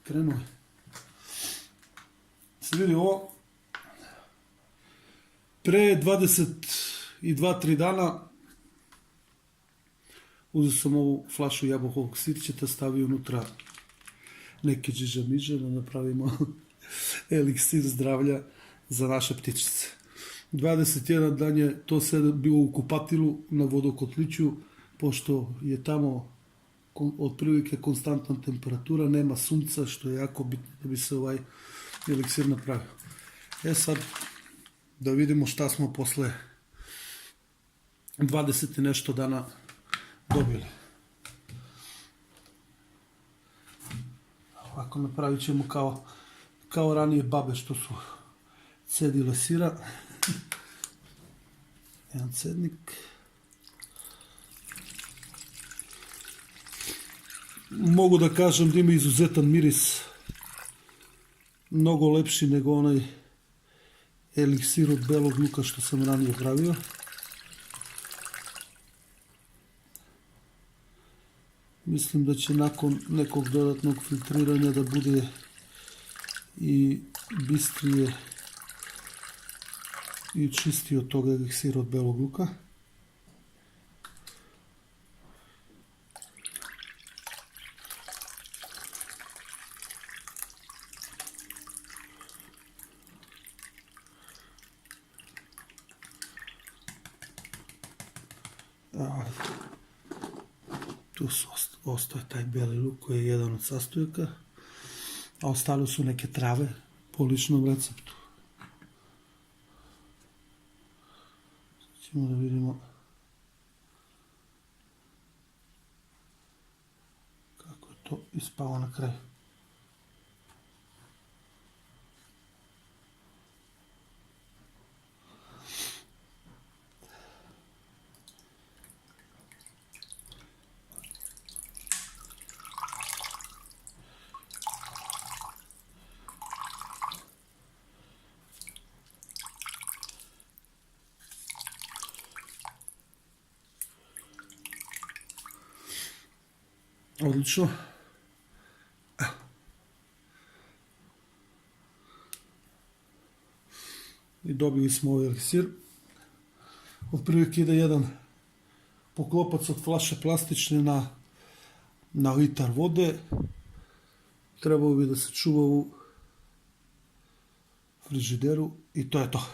Krenuo je. Se vidi ovo, pre 22-3 dana uzeo sam ovu flašu jabukovog sirćeta, stavio unutra neke džiđamiže da napravimo eliksir zdravlja za naše ptičice. 21 dan je to sve bilo u kupatilu na vodokotliću, pošto je tamo otprilike konstantna temperatura, nema sunca, što je jako bitno da bi se ovaj eliksir napravio. Sad da vidimo šta smo posle 20 i nešto dana dobili. Ovako napravit ćemo kao ranije babe što su cedile sira. Jedan cednik. Mogu da kažem da ima izuzetan miris, mnogo lepši nego onaj eliksir od belog luka što sam ranije pravio. Mislim da će nakon nekog dodatnog filtriranja da bude i bistrije i čistije od toga eliksira od belog luka. Tu ostaje taj beli luk koji je jedan od sastojaka, a ostalo su neke trave po ličnom receptu. Ćemo da vidimo kako je to ispalo na kraju. Odlično. I dobili smo ovaj eliksir. Otprilike ide jedan poklopac od flaše plastične na litar vode. Trebalo bi da se čuva u frižideru i to je to.